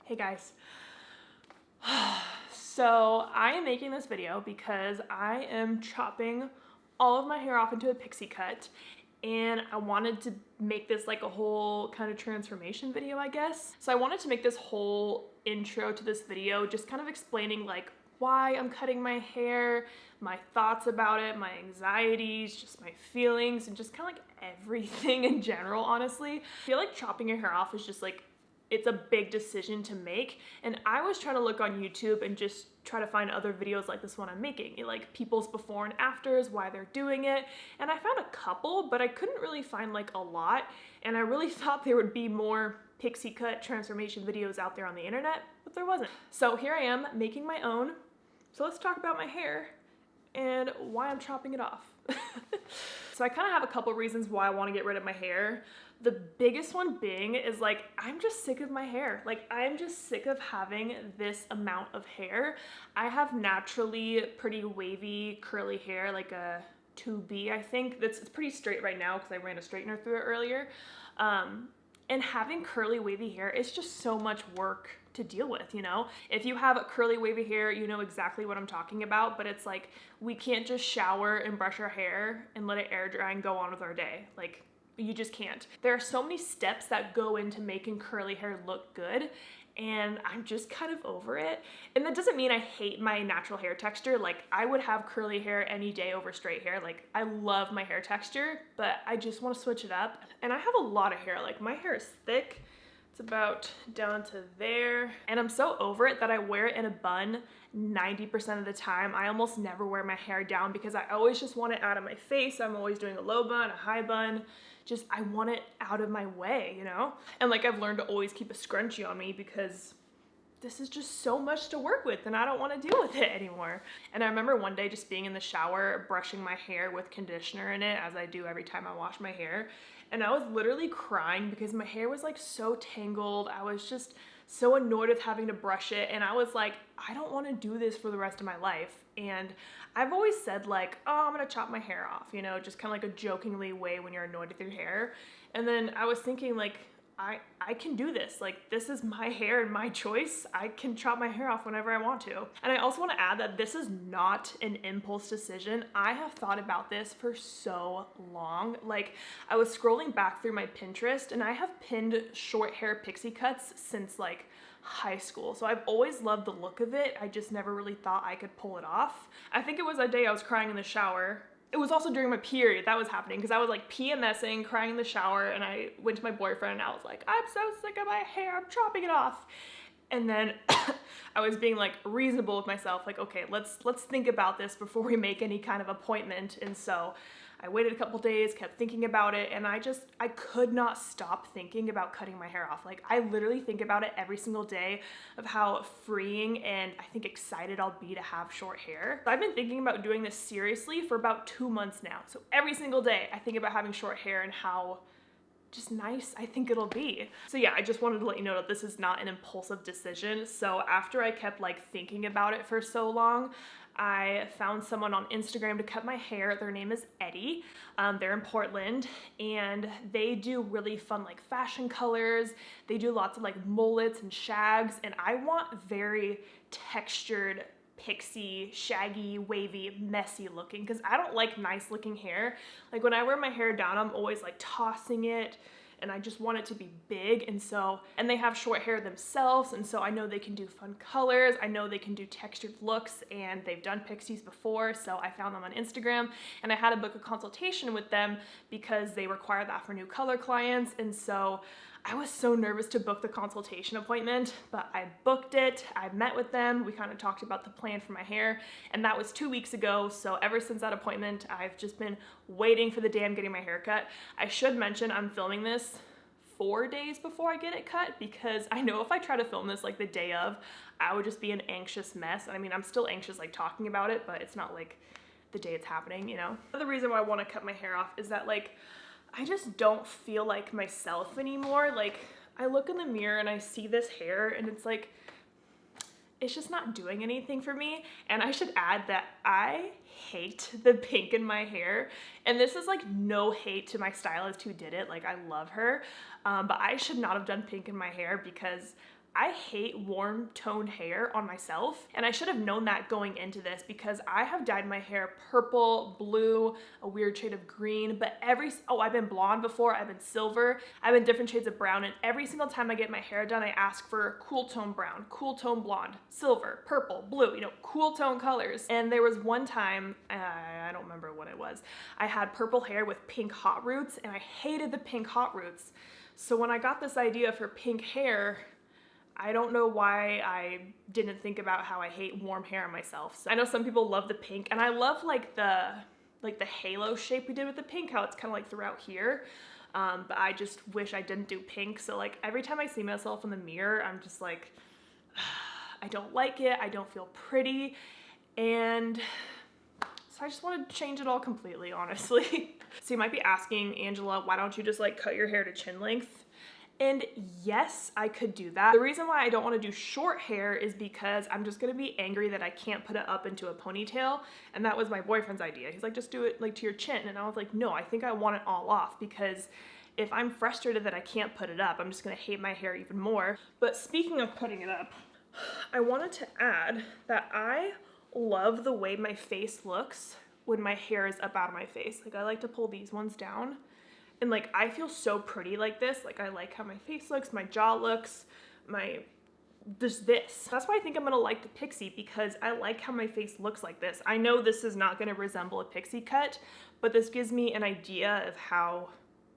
Hey guys. So I am making this video because I am chopping all of my hair off into a pixie cut, and I wanted to make this like a whole kind of transformation video, I guess. So I wanted to make this whole intro to this video just kind of explaining like why I'm cutting my hair, my thoughts about it, my anxieties, just my feelings, and just kind of like everything in general, honestly. I feel like chopping your hair off is just like, it's a big decision to make, and I was trying to look on YouTube and just try to find other videos like this one I'm making, like people's before and afters, why they're doing it, and I found a couple, but I couldn't really find like a lot, and I really thought there would be more pixie cut transformation videos out there on the internet, but there wasn't. So here I am making my own. So let's talk about my hair and why I'm chopping it off. So I kind of have a couple reasons why I want to get rid of my hair. The biggest one being is like, I'm just sick of my hair. Like, I'm just sick of having this amount of hair. I have naturally pretty wavy, curly hair, like a 2B, I think. It's pretty straight right now because I ran a straightener through it earlier. And having curly wavy hair is just so much work to deal with, you know? If you have curly wavy hair, you know exactly what I'm talking about, but it's like, we can't just shower and brush our hair and let it air dry and go on with our day. Like, you just can't. There are so many steps that go into making curly hair look good, and I'm just kind of over it. And that doesn't mean I hate my natural hair texture. Like, I would have curly hair any day over straight hair. Like, I love my hair texture, but I just want to switch it up. And I have a lot of hair. Like, my hair is thick. It's about down to there. And I'm so over it that I wear it in a bun 90% of the time. I almost never wear my hair down because I always just want it out of my face. I'm always doing a low bun, a high bun. Just, I want it out of my way, you know? And like, I've learned to always keep a scrunchie on me because this is just so much to work with and I don't want to deal with it anymore. And I remember one day just being in the shower, brushing my hair with conditioner in it, as I do every time I wash my hair. And I was literally crying because my hair was like so tangled. I was just so annoyed with having to brush it. And I was like, I don't want to do this for the rest of my life. And I've always said like, oh, I'm gonna chop my hair off, you know, just kind of like a jokingly way when you're annoyed with your hair. And then I was thinking like, I can do this. Like, this is my hair and my choice. I can chop my hair off whenever I want to. And I also want to add that this is not an impulse decision. I have thought about this for so long. Like, I was scrolling back through my Pinterest and I have pinned short hair pixie cuts since like high school. So I've always loved the look of it. I just never really thought I could pull it off. I think it was that day I was crying in the shower. It was also during my period that was happening because I was like PMSing, crying in the shower, and I went to my boyfriend and I was like, I'm so sick of my hair, I'm chopping it off. And then I was being like reasonable with myself, like, okay, let's think about this before we make any kind of appointment. And so I waited a couple days, kept thinking about it, and I could not stop thinking about cutting my hair off. Like, I literally think about it every single day of how freeing and I think excited I'll be to have short hair. I've been thinking about doing this seriously for about 2 months now. So every single day I think about having short hair and how just nice I think it'll be. So yeah, I just wanted to let you know that this is not an impulsive decision. So after I kept like thinking about it for so long, I found someone on Instagram to cut my hair. Their name is Eddie. They're in Portland and they do really fun like fashion colors. They do lots of like mullets and shags, and I want very textured, pixie, shaggy, wavy, messy looking, because I don't like nice looking hair. Like, when I wear my hair down, I'm always like tossing it, and I just want it to be big. And they have short hair themselves, and so I know they can do fun colors, I know they can do textured looks, and they've done pixies before, so I found them on Instagram, and I had to book a consultation with them because they require that for new color clients. And so I was so nervous to book the consultation appointment, but I booked it, I met with them, we kind of talked about the plan for my hair, and that was 2 weeks ago. So ever since that appointment, I've just been waiting for the day I'm getting my hair cut. I should mention I'm filming this 4 days before I get it cut because I know if I try to film this like the day of, I would just be an anxious mess. I mean, I'm still anxious like talking about it, but it's not like the day it's happening, you know? Another reason why I want to cut my hair off is that like, I just don't feel like myself anymore. Like, I look in the mirror and I see this hair and it's like, it's just not doing anything for me. And I should add that I hate the pink in my hair. And this is like no hate to my stylist who did it. Like, I love her. But I should not have done pink in my hair because I hate warm toned hair on myself, and I should have known that going into this because I have dyed my hair purple, blue, a weird shade of green, but I've been blonde before, I've been silver, I've been different shades of brown, and every single time I get my hair done, I ask for cool tone brown, cool tone blonde, silver, purple, blue, you know, cool tone colors. And there was one time, I don't remember what it was, I had purple hair with pink hot roots, and I hated the pink hot roots. So when I got this idea for pink hair, I don't know why I didn't think about how I hate warm hair on myself. So I know some people love the pink, and I love like the halo shape we did with the pink, how it's kind of like throughout here. But I just wish I didn't do pink. So like every time I see myself in the mirror, I'm just like, I don't like it. I don't feel pretty. And so I just want to change it all completely, honestly. So you might be asking, Angela, why don't you just like cut your hair to chin length? And yes, I could do that. The reason why I don't want to do short hair is because I'm just going to be angry that I can't put it up into a ponytail. And that was my boyfriend's idea. He's like, just do it like to your chin. And I was like, no, I think I want it all off, because if I'm frustrated that I can't put it up, I'm just going to hate my hair even more. But speaking of putting it up, I wanted to add that I love the way my face looks when my hair is up out of my face. Like I like to pull these ones down. And like, I feel so pretty like this. Like I like how my face looks, my jaw looks, this. That's why I think I'm gonna like the pixie, because I like how my face looks like this. I know this is not gonna resemble a pixie cut, but this gives me an idea of how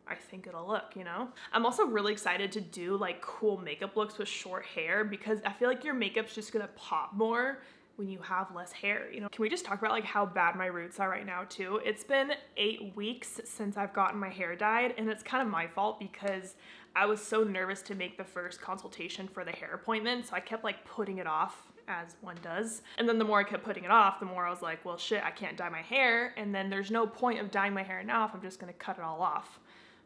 I think it'll look, you know? I'm also really excited to do like cool makeup looks with short hair, because I feel like your makeup's just gonna pop more when you have less hair, you know? Can we just talk about like how bad my roots are right now too? It's been 8 weeks since I've gotten my hair dyed, and it's kind of my fault because I was so nervous to make the first consultation for the hair appointment, so I kept like putting it off, as one does. And then the more I kept putting it off, the more I was like, well shit, I can't dye my hair, and then there's no point of dyeing my hair now if I'm just gonna cut it all off.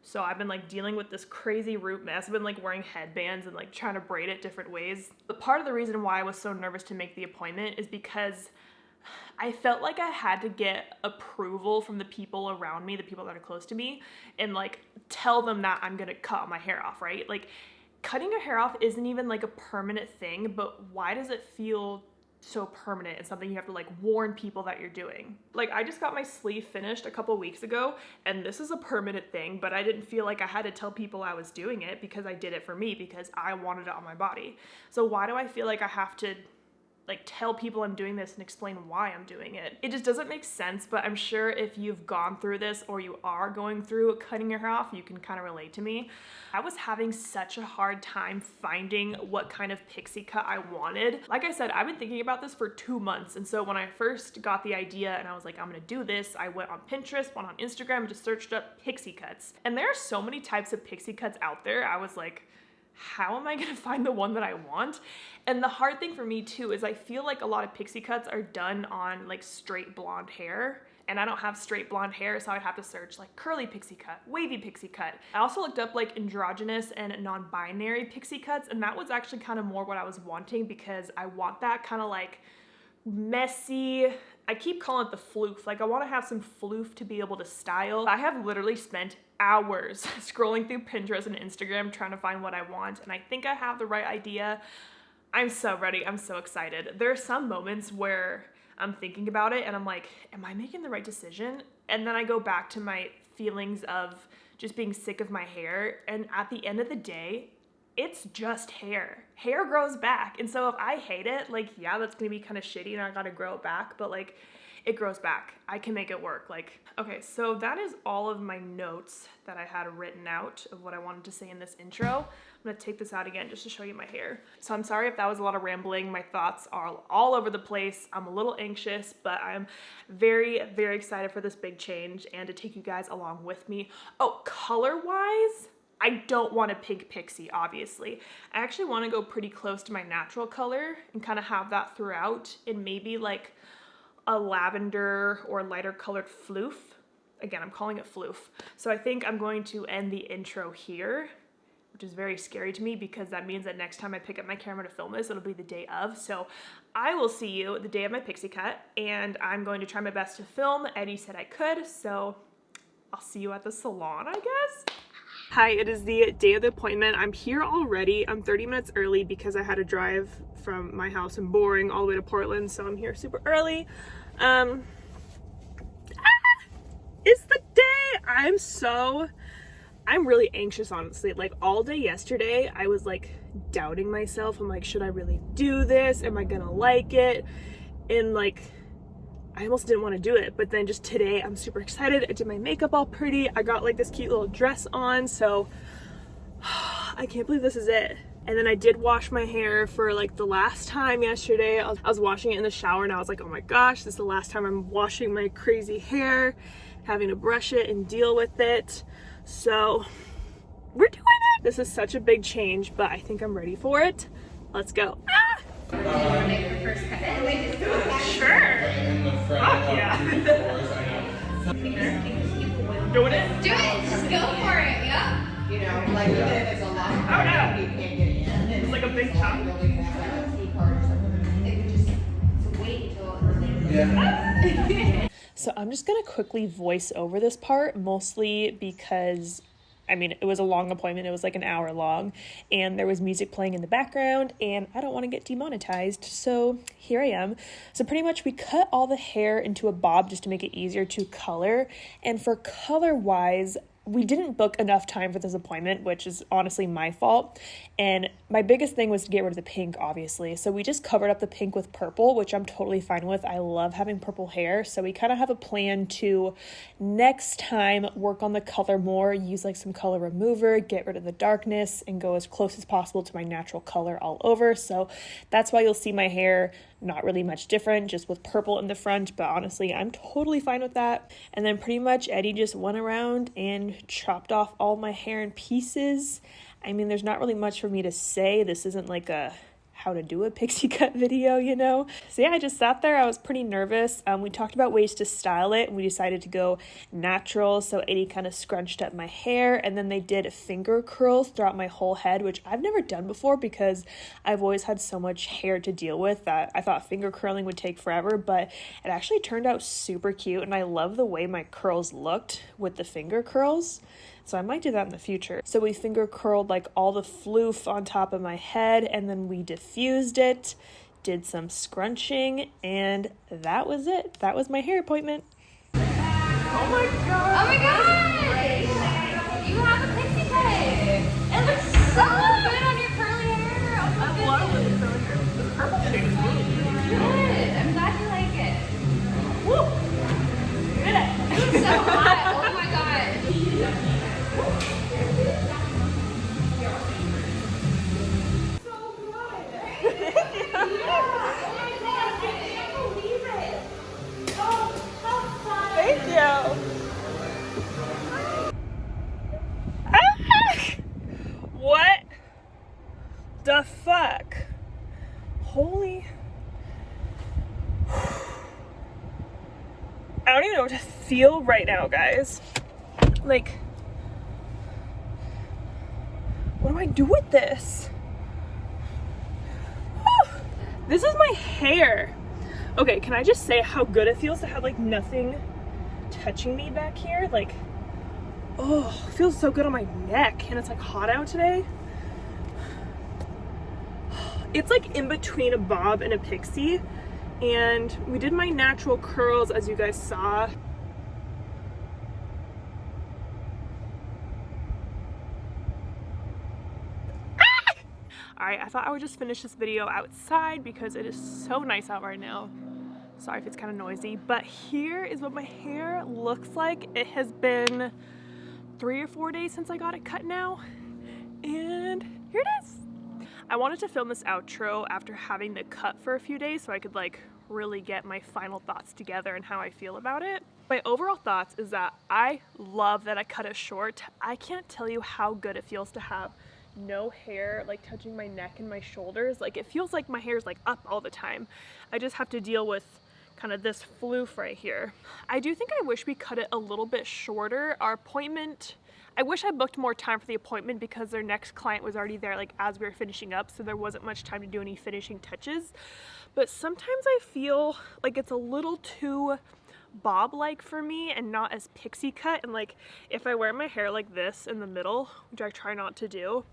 So I've been like dealing with this crazy root mess. I've been like wearing headbands and like trying to braid it different ways. But part of the reason why I was so nervous to make the appointment is because I felt like I had to get approval from the people around me, the people that are close to me, and like tell them that I'm gonna cut my hair off, right? Like cutting your hair off isn't even like a permanent thing, but why does it feel so permanent and something you have to like warn people that you're doing? Like I just got my sleeve finished a couple weeks ago, and this is a permanent thing, but I didn't feel like I had to tell people I was doing it, because I did it for me, because I wanted it on my body. So why do I feel like I have to like tell people I'm doing this and explain why I'm doing it? It just doesn't make sense, but I'm sure if you've gone through this or you are going through cutting your hair off, you can kind of relate to me. I was having such a hard time finding what kind of pixie cut I wanted. Like I said, I've been thinking about this for 2 months, and so when I first got the idea and I was like, I'm gonna do this, I went on Pinterest, went on Instagram, and just searched up pixie cuts. And there are so many types of pixie cuts out there. I was like, how am I gonna find the one that I want? And the hard thing for me too is I feel like a lot of pixie cuts are done on like straight blonde hair, and I don't have straight blonde hair, so I'd have to search like curly pixie cut, wavy pixie cut. I also looked up like androgynous and non-binary pixie cuts, and that was actually kind of more what I was wanting, because I want that kind of like messy, I keep calling it the floof. Like I want to have some floof to be able to style. I have literally spent hours scrolling through Pinterest and Instagram trying to find what I want, and I think I have the right idea. I'm so ready. I'm so excited. There are some moments where I'm thinking about it and I'm like, am I making the right decision? And then I go back to my feelings of just being sick of my hair, and at the end of the day, it's just hair. Hair grows back. And so if I hate it, like, yeah, that's gonna be kind of shitty and I gotta grow it back, but like, it grows back. I can make it work. Like, okay, so that is all of my notes that I had written out of what I wanted to say in this intro. I'm gonna take this out again just to show you my hair. So I'm sorry if that was a lot of rambling. My thoughts are all over the place. I'm a little anxious, but I'm very, very excited for this big change and to take you guys along with me. Oh, color-wise, I don't want a pink pixie, obviously. I actually want to go pretty close to my natural color and kind of have that throughout, and maybe like a lavender or lighter colored floof. Again, I'm calling it floof. So I think I'm going to end the intro here, which is very scary to me because that means that next time I pick up my camera to film this, it'll be the day of. So I will see you the day of my pixie cut, and I'm going to try my best to film. Eddie said I could, so I'll see you at the salon, I guess. Hi, it is the day of the appointment. I'm here already. I'm 30 minutes early because I had to drive from my house in Boring all the way to Portland, so I'm here super early. It's the day! I'm really anxious, honestly. Like, all day yesterday, I was like doubting myself. I'm like, should I really do this? Am I gonna like it? And like, I almost didn't want to do it, but then just today I'm super excited. I did my makeup all pretty. I got like this cute little dress on, so I can't believe this is it. And then I did wash my hair for like the last time yesterday. I was washing it in the shower and I was like, oh my gosh, this is the last time I'm washing my crazy hair, having to brush it and deal with it. So we're doing it. This is such a big change, but I think I'm ready for it. Let's go. Ah! Do you want to make your first cut in? Sure. Fuck yeah. Doing it? Do it! Just go for it, yep. You know, like even if it's a long Oh card, no. you can't get in. It's like a big chunk. It would just wait until So I'm just gonna quickly voice over this part, mostly because I mean, it was a long appointment. It was like an hour long and there was music playing in the background and I don't want to get demonetized. So here I am. So pretty much we cut all the hair into a bob just to make it easier to color. And for color wise, we didn't book enough time for this appointment, which is honestly my fault. And my biggest thing was to get rid of the pink, obviously. So we just covered up the pink with purple, which I'm totally fine with. I love having purple hair. So we kind of have a plan to next time work on the color more, use like some color remover, get rid of the darkness and go as close as possible to my natural color all over. So that's why you'll see my hair not really much different, just with purple in the front, but honestly, I'm totally fine with that. And then pretty much Eddie just went around and chopped off all my hair in pieces. I mean, there's not really much for me to say. This isn't like a how to do a pixie cut video, you know? So yeah, I just sat there. I was pretty nervous. We talked about ways to style it and we decided to go natural. So Eddie kind of scrunched up my hair and then they did finger curls throughout my whole head, which I've never done before because I've always had so much hair to deal with that I thought finger curling would take forever, but it actually turned out super cute and I love the way my curls looked with the finger curls. So I might do that in the future. So we finger curled like all the floof on top of my head and then we diffused it, did some scrunching, and that was it. That was my hair appointment. Oh my god! Oh my god! You have a pixie cut! It looks so good on your curly hair! Oh my I love it. The purple shade is really goodness. Good! I'm glad you like it. woo! Did it! It's so hot! Oh my god! Thank you. What the fuck? Holy. I don't even know what to feel right now, guys. Like, what do I do with this? This is my hair. Okay, can I just say how good it feels to have like nothing touching me back here? Like, oh, it feels so good on my neck and it's like hot out today. It's like in between a bob and a pixie and we did my natural curls as you guys saw. Alright, I thought I would just finish this video outside because it is so nice out right now. Sorry if it's kind of noisy, but here is what my hair looks like. It has been 3 or 4 days since I got it cut now, and here it is. I wanted to film this outro after having the cut for a few days so I could like really get my final thoughts together and how I feel about it. My overall thoughts is that I love that I cut it short. I can't tell you how good it feels to have no hair like touching my neck and my shoulders. Like, it feels like my hair's like up all the time. I just have to deal with kind of this floof right here. I do think I wish we cut it a little bit shorter. Our appointment, I wish I booked more time for the appointment because their next client was already there like as we were finishing up, so there wasn't much time to do any finishing touches. But sometimes I feel like it's a little too bob-like for me and not as pixie cut. And like if I wear my hair like this in the middle, which I try not to do,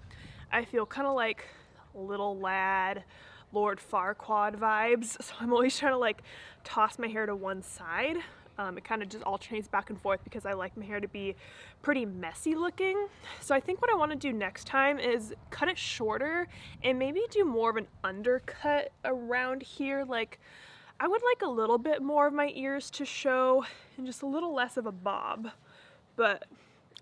I feel kind of like little lad, Lord Farquaad vibes. So I'm always trying to like toss my hair to one side. It kind of just alternates back and forth because I like my hair to be pretty messy looking. So I think what I want to do next time is cut it shorter and maybe do more of an undercut around here. Like I would like a little bit more of my ears to show and just a little less of a bob. But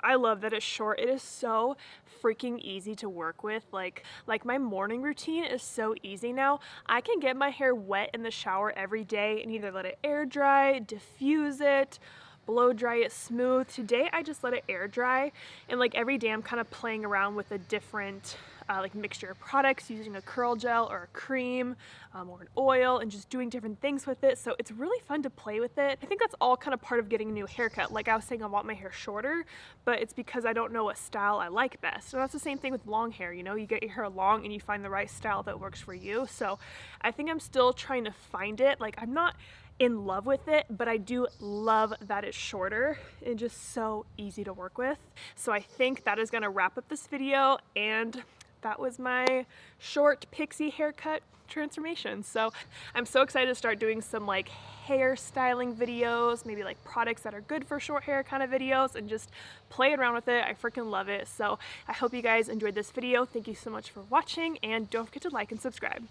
I love that it's short. It is so freaking easy to work with. Like my morning routine is so easy now. I can get my hair wet in the shower every day and either let it air dry, diffuse it, blow dry it smooth. Today I just let it air dry, and like every day I'm kind of playing around with a different like mixture of products, using a curl gel or a cream or an oil, and just doing different things with it. So it's really fun to play with it. I think that's all kind of part of getting a new haircut. Like I was saying, I want my hair shorter, but it's because I don't know what style I like best. And that's the same thing with long hair. You know, you get your hair long and you find the right style that works for you. So I think I'm still trying to find it. Like I'm not in love with it, but I do love that it's shorter and just so easy to work with. So I think that is gonna wrap up this video, and that was my short pixie haircut transformation. So I'm so excited to start doing some like hair styling videos, maybe like products that are good for short hair kind of videos, and just play around with it. I freaking love it. So I hope you guys enjoyed this video. Thank you so much for watching, and don't forget to like and subscribe.